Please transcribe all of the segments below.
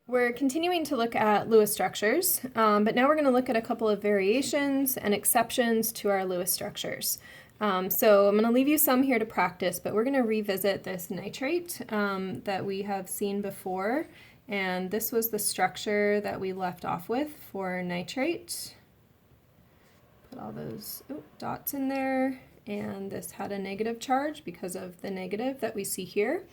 We're continuing to look at Lewis structures, but now we're going to look at a couple of variations and exceptions to our Lewis structures. So I'm going to leave you some here to practice, but we're going to revisit this nitrate that we have seen before. And this was the structure that we left off with for nitrate. Put all those dots in there, and this had a negative charge because of the negative that we see here.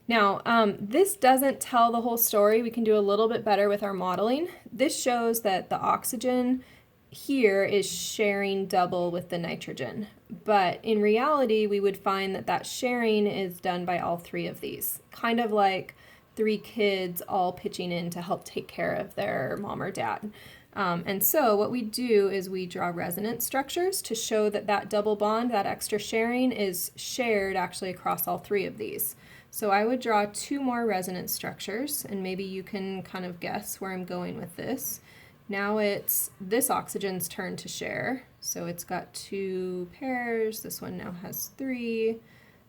Now, this doesn't tell the whole story. We can do a little bit better with our modeling. This shows that the oxygen here is sharing double with the nitrogen. But in reality, we would find that that sharing is done by all three of these. Kind of like three kids all pitching in to help take care of their mom or dad. And so what we do is we draw resonance structures to show that that double bond, that extra sharing, is shared actually across all three of these. So I would draw two more resonance structures, and maybe you can kind of guess where I'm going with this. Now it's this oxygen's turn to share. So it's got two pairs. This one now has three.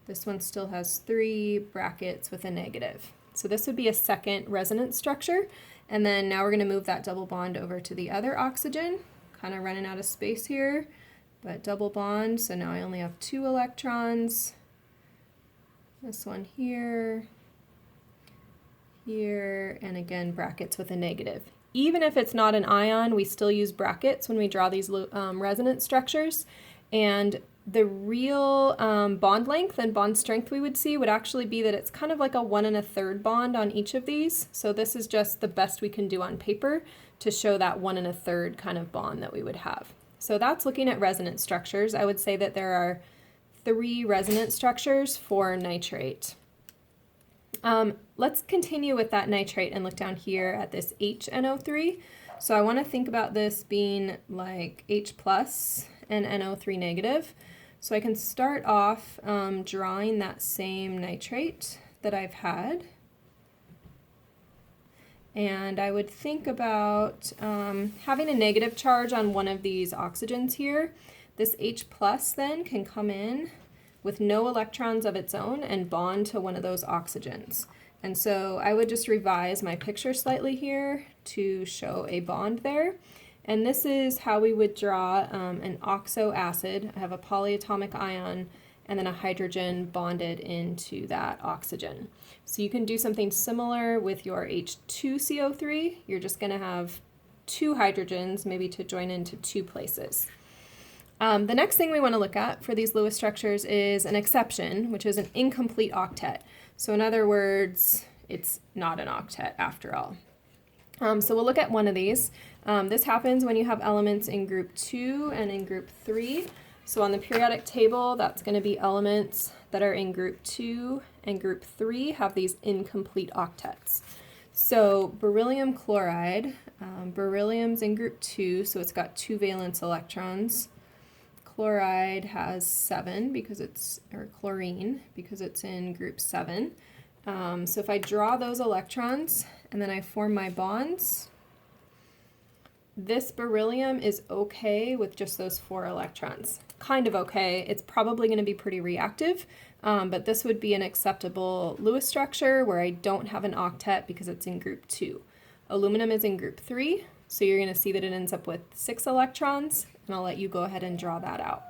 This one still has three brackets with a negative. So this would be a second resonance structure. And then now we're going to move that double bond over to the other oxygen. Kind of running out of space here, but double bond. So now I only have two electrons. This one here, here, and again brackets with a negative. Even if it's not an ion, we still use brackets when we draw these resonance structures. And the real bond length and bond strength we would see would actually be that it's kind of like a 1 1/3 bond on each of these. So this is just the best we can do on paper to show that 1 1/3 kind of bond that we would have. So that's looking at resonance structures. I would say that there are three resonance structures for nitrate. Let's continue with that nitrate and look down here at this HNO3. So I want to think about this being like H plus and NO3 negative. So I can start off drawing that same nitrate that I've had. And I would think about having a negative charge on one of these oxygens here. This H plus then can come in with no electrons of its own and bond to one of those oxygens. And so I would just revise my picture slightly here to show a bond there. And this is how we would draw an oxoacid. I have a polyatomic ion and then a hydrogen bonded into that oxygen. So you can do something similar with your H2CO3. You're just going to have two hydrogens maybe to join into two places. The next thing we want to look at for these Lewis structures is an exception, which is an incomplete octet. So in other words, it's not an octet after all. So we'll look at one of these. This happens when you have elements in group 2 and in group 3. So on the periodic table, that's going to be elements that are in group 2 and group 3 have these incomplete octets. So beryllium chloride, beryllium's in group 2, so it's got 2 valence electrons. Chloride has 7 because it's, or chlorine, because it's in group 7. So if I draw those electrons and then I form my bonds, this beryllium is okay with just those 4 electrons. Kind of okay. It's probably going to be pretty reactive, but this would be an acceptable Lewis structure where I don't have an octet because it's in group 2. Aluminum is in group 3, so you're going to see that it ends up with 6 electrons, and I'll let you go ahead and draw that out.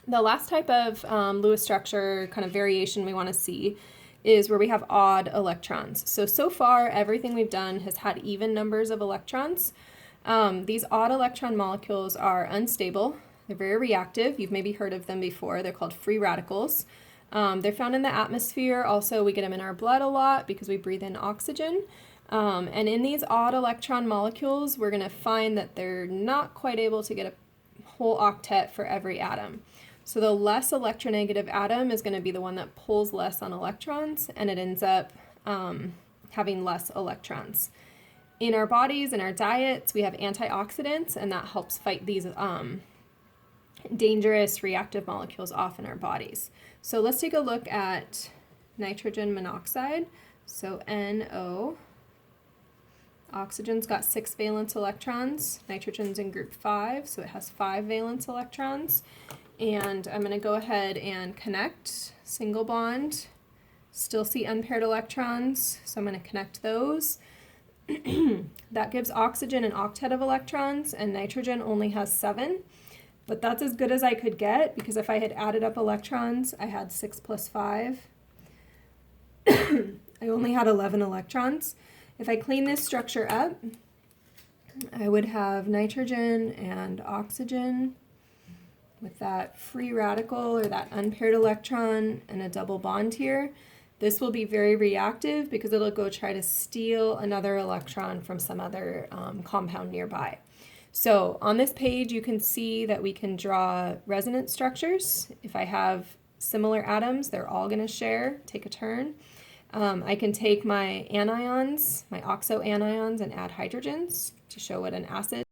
The last type of Lewis structure kind of variation we want to see is where we have odd electrons. So far, everything we've done has had even numbers of electrons. These odd electron molecules are unstable. They're very reactive. You've maybe heard of them before. They're called free radicals. They're found in the atmosphere. Also, we get them in our blood a lot because we breathe in oxygen. And in these odd electron molecules, we're going to find that they're not quite able to get a whole octet for every atom. So the less electronegative atom is going to be the one that pulls less on electrons, and it ends up having less electrons. In our bodies, in our diets, we have antioxidants, and that helps fight these dangerous reactive molecules off in our bodies. So let's take a look at nitrogen monoxide. So NO. Oxygen's got 6 valence electrons. Nitrogen's in group 5, so it has 5 valence electrons. And I'm going to go ahead and connect, single bond. Still see unpaired electrons, so I'm going to connect those. That gives oxygen an octet of electrons, and nitrogen only has 7. But that's as good as I could get, because if I had added up electrons, I had 6 plus 5. I only had 11 electrons. If I clean this structure up, I would have nitrogen and oxygen with that free radical or that unpaired electron and a double bond here. This will be very reactive because it'll go try to steal another electron from some other compound nearby. So on this page, you can see that we can draw resonance structures. If I have similar atoms, they're all going to share, take a turn. I can take my anions, my oxo anions, and add hydrogens to show what an acid